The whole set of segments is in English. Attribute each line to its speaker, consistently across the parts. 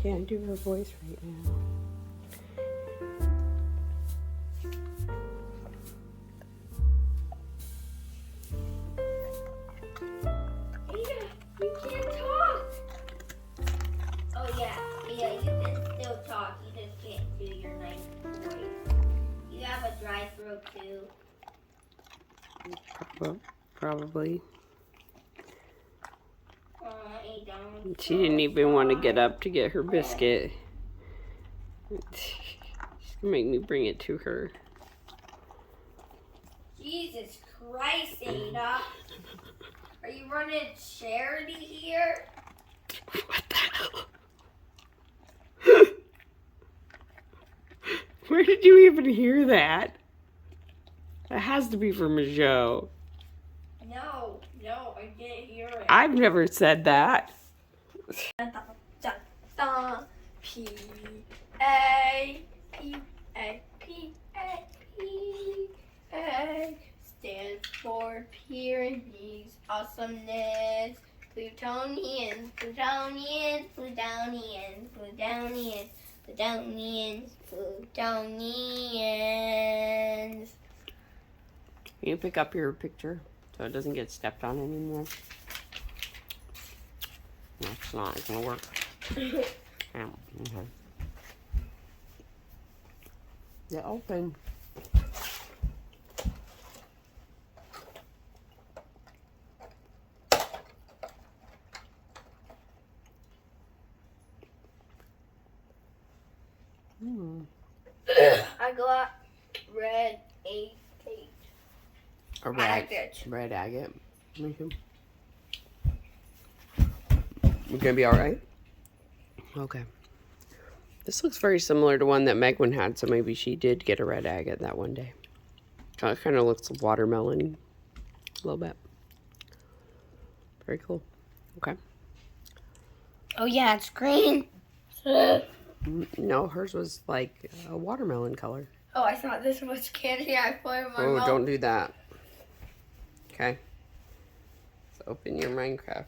Speaker 1: can't do her voice right now.
Speaker 2: You can't talk. Oh yeah, you can still talk. You just can't do your nice voice. You have a dry throat too.
Speaker 1: Probably.
Speaker 2: Hey, don't
Speaker 1: She didn't even want to get up to get her biscuit. She's gonna make me bring it to her.
Speaker 2: Jesus Christ, Ada. Are you running charity here?
Speaker 1: What the hell? Where did you even hear that? That has to be from a show.
Speaker 2: No, I didn't hear it.
Speaker 1: I've never said that.
Speaker 2: P-A-P-A-P-A-P-A stands for Pyrenees awesomeness. Plutonians, Plutonians, Plutonians, Plutonians, Plutonians, Plutonians.
Speaker 1: Can you pick up your picture so it doesn't get stepped on anymore? No, it's not. It's gonna work. Yeah, okay. Yeah, open.
Speaker 2: I got red agate.
Speaker 1: A red agate. Me too. You gonna be all right? Okay. This looks very similar to one that Megwin had, so maybe she did get a red agate that one day. It kind of looks watermelon a little bit. Very cool. Okay.
Speaker 2: Oh yeah, it's green.
Speaker 1: No, hers was like a watermelon color.
Speaker 2: Oh, I thought this was candy I put in my mouth.
Speaker 1: Oh, don't do that. Okay. Let's open your Minecraft.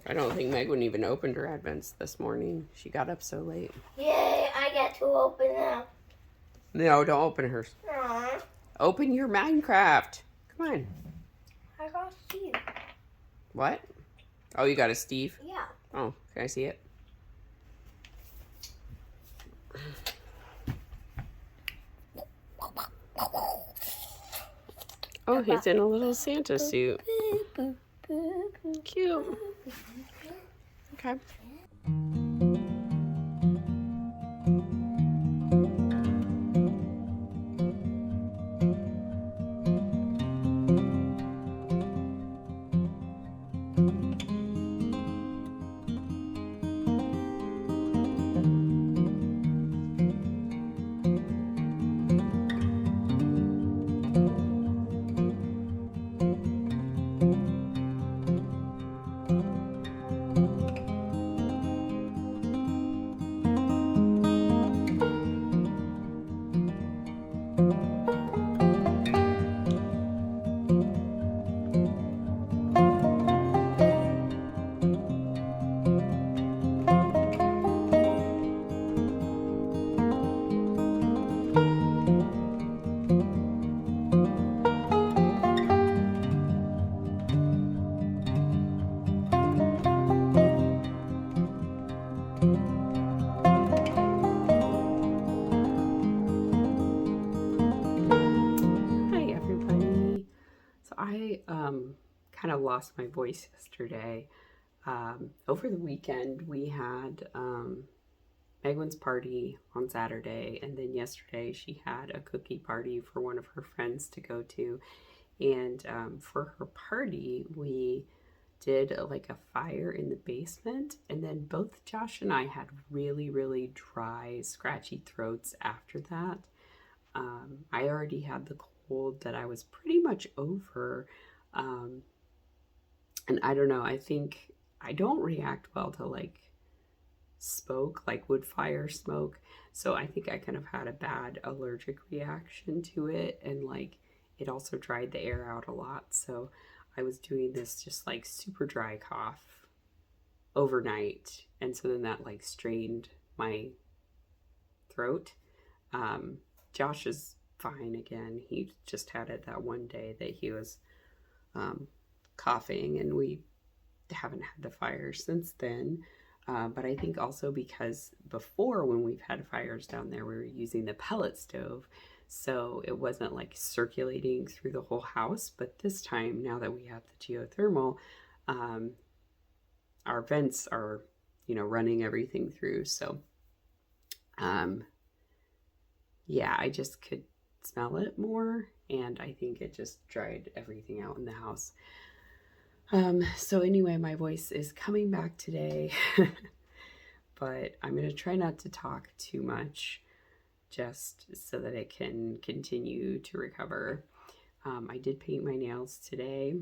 Speaker 1: I don't think Megwin even opened her advents this morning. She got up so late.
Speaker 2: Yay, I get to open them.
Speaker 1: No, don't open hers.
Speaker 2: Aww.
Speaker 1: Open your Minecraft. Come on.
Speaker 2: I got Steve.
Speaker 1: What? Oh, you got a Steve?
Speaker 2: Yeah.
Speaker 1: Oh, can I see it? Oh, he's in a little Santa suit. Cute. Okay. Kind of lost my voice yesterday. Over the weekend, we had Megwin's party on Saturday, and then yesterday she had a cookie party for one of her friends to go to. And for her party, we did like a fire in the basement, and then both Josh and I had really, really dry, scratchy throats after that. I already had the cold that I was pretty much over. And I don't know, I think I don't react well to like smoke, like wood fire smoke. So I think I kind of had a bad allergic reaction to it. And like it also dried the air out a lot. So I was doing this just like super dry cough overnight. And so then that like strained my throat. Josh is fine again. He just had it that one day that he was coughing, and we haven't had the fire since then. But I think also because before, when we've had fires down there, we were using the pellet stove. So it wasn't like circulating through the whole house. But this time, now that we have the geothermal, our vents are, running everything through. So, yeah, I just could smell it more. And I think it just dried everything out in the house. So anyway, my voice is coming back today, but I'm going to try not to talk too much just so that it can continue to recover. I did paint my nails today,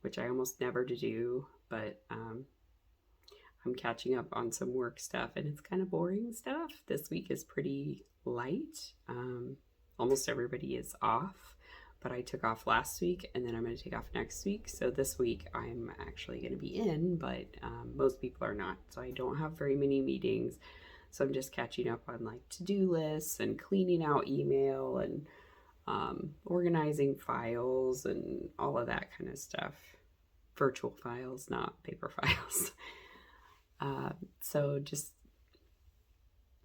Speaker 1: which I almost never do, but I'm catching up on some work stuff, and it's kind of boring stuff. This week is pretty light. Almost everybody is off, but I took off last week, and then I'm going to take off next week. So this week I'm actually going to be in, but most people are not. So I don't have very many meetings. So I'm just catching up on like to-do lists and cleaning out email and organizing files and all of that kind of stuff. Virtual files, not paper files. So just,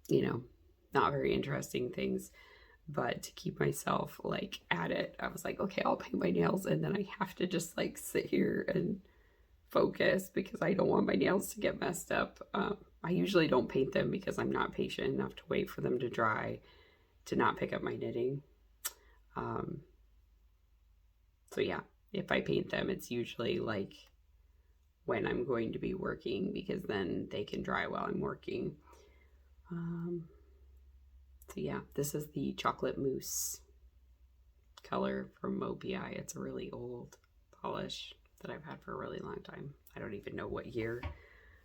Speaker 1: not very interesting things. But to keep myself like at it, I was like, okay, I'll paint my nails, and then I have to just like sit here and focus because I don't want my nails to get messed up. I usually don't paint them because I'm not patient enough to wait for them to dry to not pick up my knitting. So yeah, if I paint them, it's usually like when I'm going to be working, because then they can dry while I'm working. So yeah, this is the chocolate mousse color from Mopi. It's a really old polish that I've had for a really long time. I don't even know what year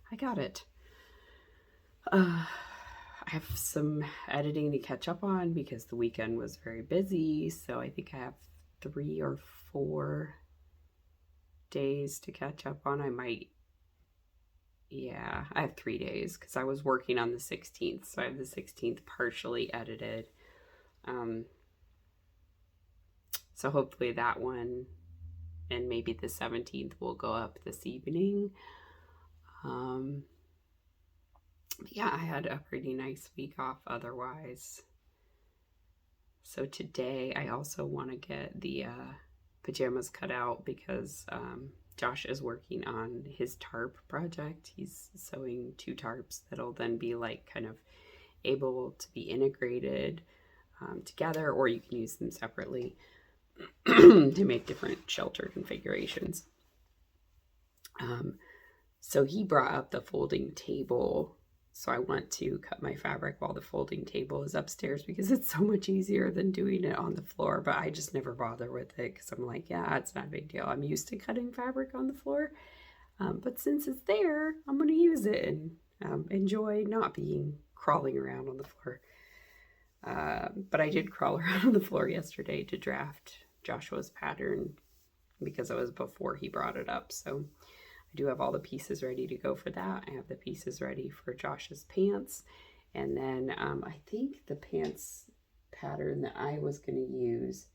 Speaker 1: I got it. I have some editing to catch up on because the weekend was very busy. So I think I have 3 or 4 days to catch up on. I have 3 days because I was working on the 16th. So I have the 16th partially edited. So hopefully that one and maybe the 17th will go up this evening. Yeah, I had a pretty nice week off otherwise. So today I also want to get the pajamas cut out because Josh is working on his tarp project. He's sewing 2 tarps that'll then be like kind of able to be integrated together, or you can use them separately to make different shelter configurations. So he brought up the folding table. So I want to cut my fabric while the folding table is upstairs because it's so much easier than doing it on the floor. But I just never bother with it because I'm like, yeah, it's not a big deal. I'm used to cutting fabric on the floor. But since it's there, I'm going to use it and enjoy not being crawling around on the floor. But I did crawl around on the floor yesterday to draft Joshua's pattern because it was before he brought it up. So I do have all the pieces ready to go for that. I have the pieces ready for Josh's pants. And then I think the pants pattern that I was going to use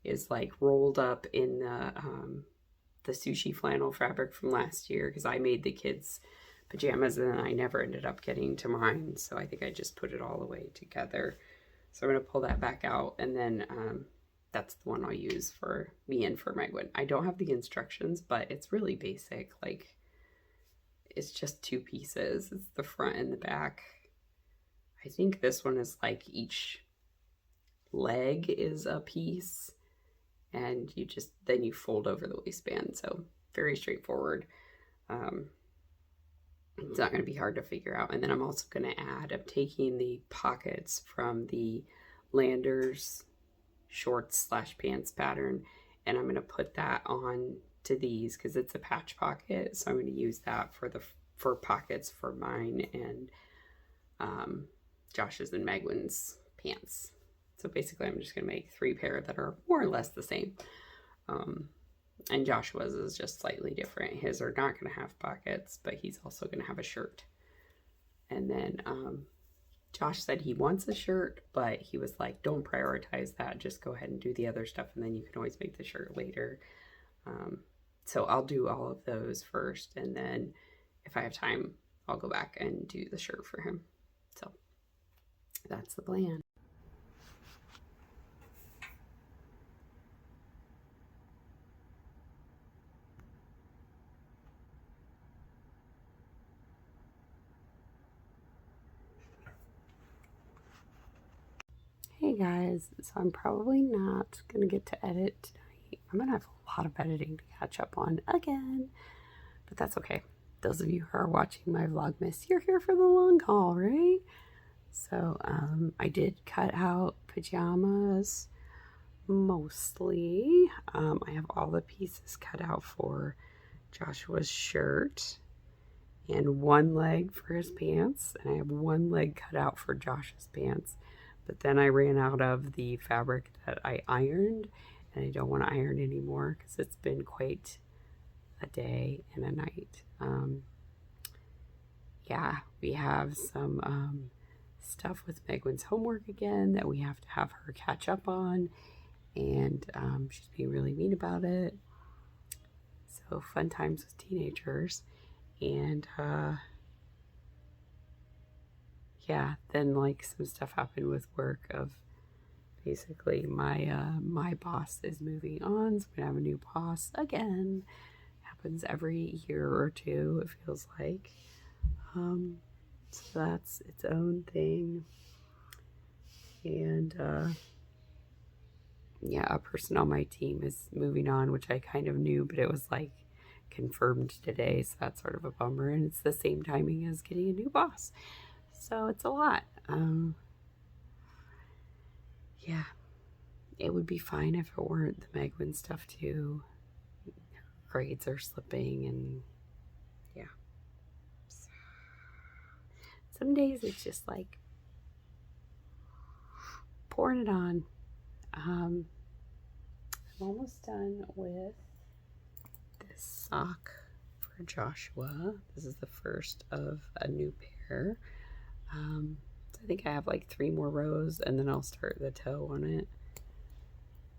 Speaker 1: is like rolled up in the sushi flannel fabric from last year because I made the kids' pajamas and then I never ended up getting to mine. So I think I just put it all away together. So I'm going to pull that back out, and then that's the one I'll use for me and for Megwin. I don't have the instructions, but it's really basic. Like, it's just 2 pieces. It's the front and the back. I think this one is like each leg is a piece, and then you fold over the waistband. So very straightforward. It's not going to be hard to figure out. And then I'm also going to I'm taking the pockets from the Landers shorts / pants pattern, and I'm going to put that on to these because it's a patch pocket. So I'm going to use that for pockets for mine and Josh's and Megwin's pants. So basically I'm just going to make 3 pair that are more or less the same. And Joshua's is just slightly different. His are not going to have pockets, but he's also going to have a shirt. And then Josh said he wants a shirt, but he was like, don't prioritize that. Just go ahead and do the other stuff, and then you can always make the shirt later. So I'll do all of those first, and then if I have time, I'll go back and do the shirt for him. So that's the plan. Hey guys, so I'm probably not going to get to edit tonight. I'm going to have a lot of editing to catch up on again, but that's okay. Those of you who are watching my Vlogmas, you're here for the long haul, right? So I did cut out pajamas mostly. I have all the pieces cut out for Joshua's shirt and 1 leg for his pants, and I have 1 leg cut out for Josh's pants. But then I ran out of the fabric that I ironed, and I don't want to iron anymore because it's been quite a day and a night. Yeah, we have some stuff with Megwin's homework again that we have to have her catch up on, and she's being really mean about it. So fun times with teenagers. And yeah, then like some stuff happened with work of basically my boss is moving on, so we have a new boss again. Happens every year or two, it feels like. So that's its own thing. And yeah, a person on my team is moving on, which I kind of knew, but it was like confirmed today, so that's sort of a bummer. And it's the same timing as getting a new boss, so it's a lot. Yeah, it would be fine if it weren't the Megwin stuff too. Her grades are slipping, and yeah. So, some days it's just like pouring it on. I'm almost done with this sock for Joshua. This is the first of a new pair. So I think I have like 3 more rows, and then I'll start the toe on it.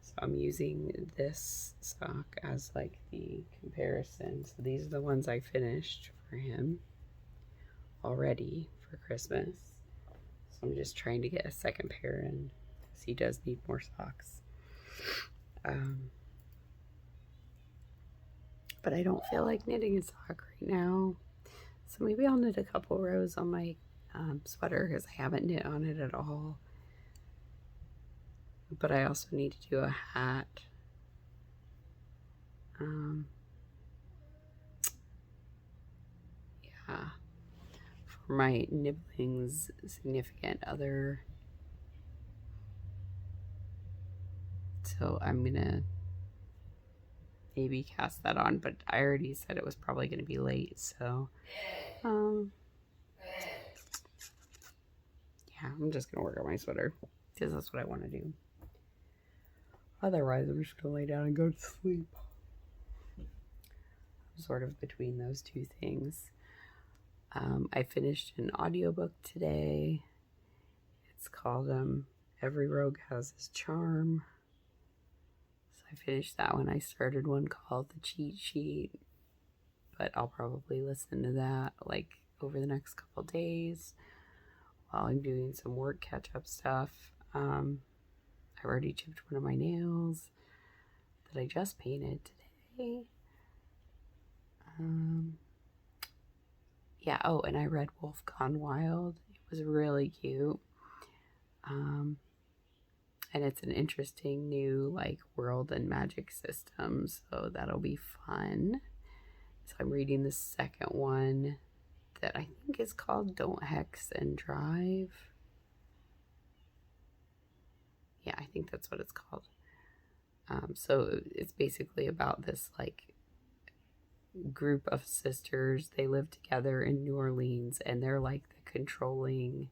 Speaker 1: So I'm using this sock as like the comparison. So these are the ones I finished for him already for Christmas. So I'm just trying to get a second pair in because he does need more socks. But I don't feel like knitting a sock right now. So maybe I'll knit a couple rows on my sweater because I haven't knit on it at all. But I also need to do a hat. Yeah, for my nibblings significant other. So I'm gonna maybe cast that on, but I already said it was probably gonna be late, so yeah, I'm just gonna work on my sweater because that's what I want to do. Otherwise, I'm just gonna lay down and go to sleep. I'm sort of between those two things. I finished an audiobook today. It's called Every Rogue Has His Charm. So I finished that one. I started one called The Cheat Sheet, but I'll probably listen to that like over the next couple days while I'm doing some work catch-up stuff. I've already chipped one of my nails that I just painted today. Yeah, oh, and I read Wolf Gone Wild. It was really cute. And it's an interesting new like world and magic system, so that'll be fun. So I'm reading the second one that I think is called Don't Hex and Drive. Yeah, I think that's what it's called. So it's basically about this like group of sisters. They live together in New Orleans, and they're like the controlling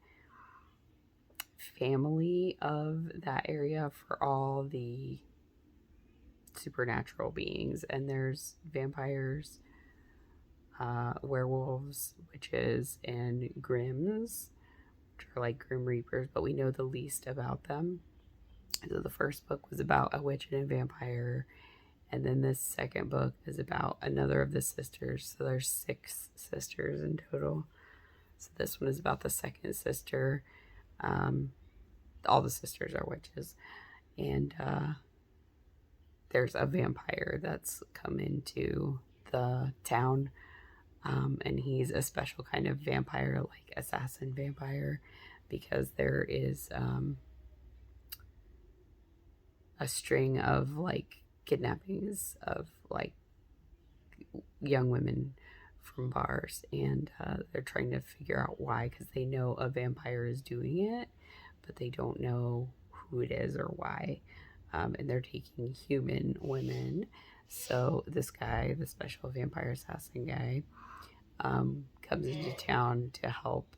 Speaker 1: family of that area for all the supernatural beings, and there's vampires, werewolves, witches, and grims, which are like grim reapers, but we know the least about them. So the first book was about a witch and a vampire, and then this second book is about another of the sisters. So there's 6 sisters in total. So this one is about the second sister. All the sisters are witches, and there's a vampire that's come into the town, and he's a special kind of vampire, like assassin vampire, because there is a string of like kidnappings of like young women from bars, and they're trying to figure out why, because they know a vampire is doing it, but they don't know who it is or why. And they're taking human women. So this guy, the special vampire assassin guy, comes into town to help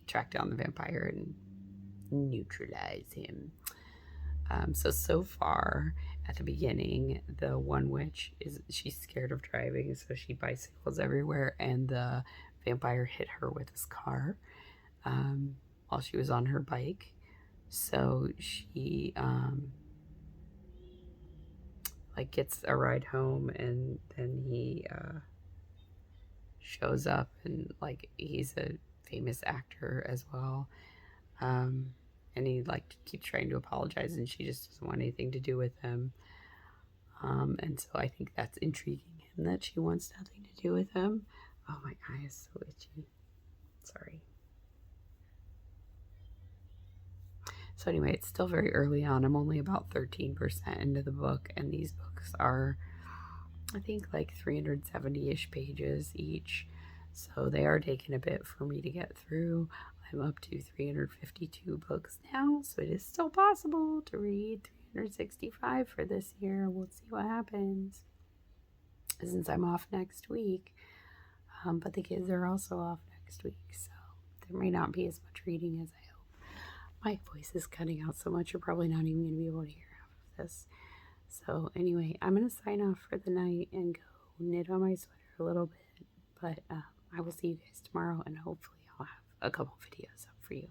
Speaker 1: track down the vampire and neutralize him. So far at the beginning, the one witch she's scared of driving, so she bicycles everywhere, and the vampire hit her with his car while she was on her bike. So she like gets a ride home, and then he shows up, and like he's a famous actor as well. And he like keeps trying to apologize, and she just doesn't want anything to do with him. And so I think that's intriguing him, that she wants nothing to do with him. Oh, my eye is so itchy. Sorry. So anyway, it's still very early on. I'm only about 13% into the book, and these books are, I think, like 370-ish pages each. So they are taking a bit for me to get through. I'm up to 352 books now, so it is still possible to read 365 for this year. We'll see what happens, since I'm off next week. But the kids are also off next week, so there may not be as much reading as I hope. My voice is cutting out so much, you're probably not even going to be able to hear half of this. So anyway, I'm going to sign off for the night and go knit on my sweater a little bit. But I will see you guys tomorrow, and hopefully I'll have a couple videos up for you.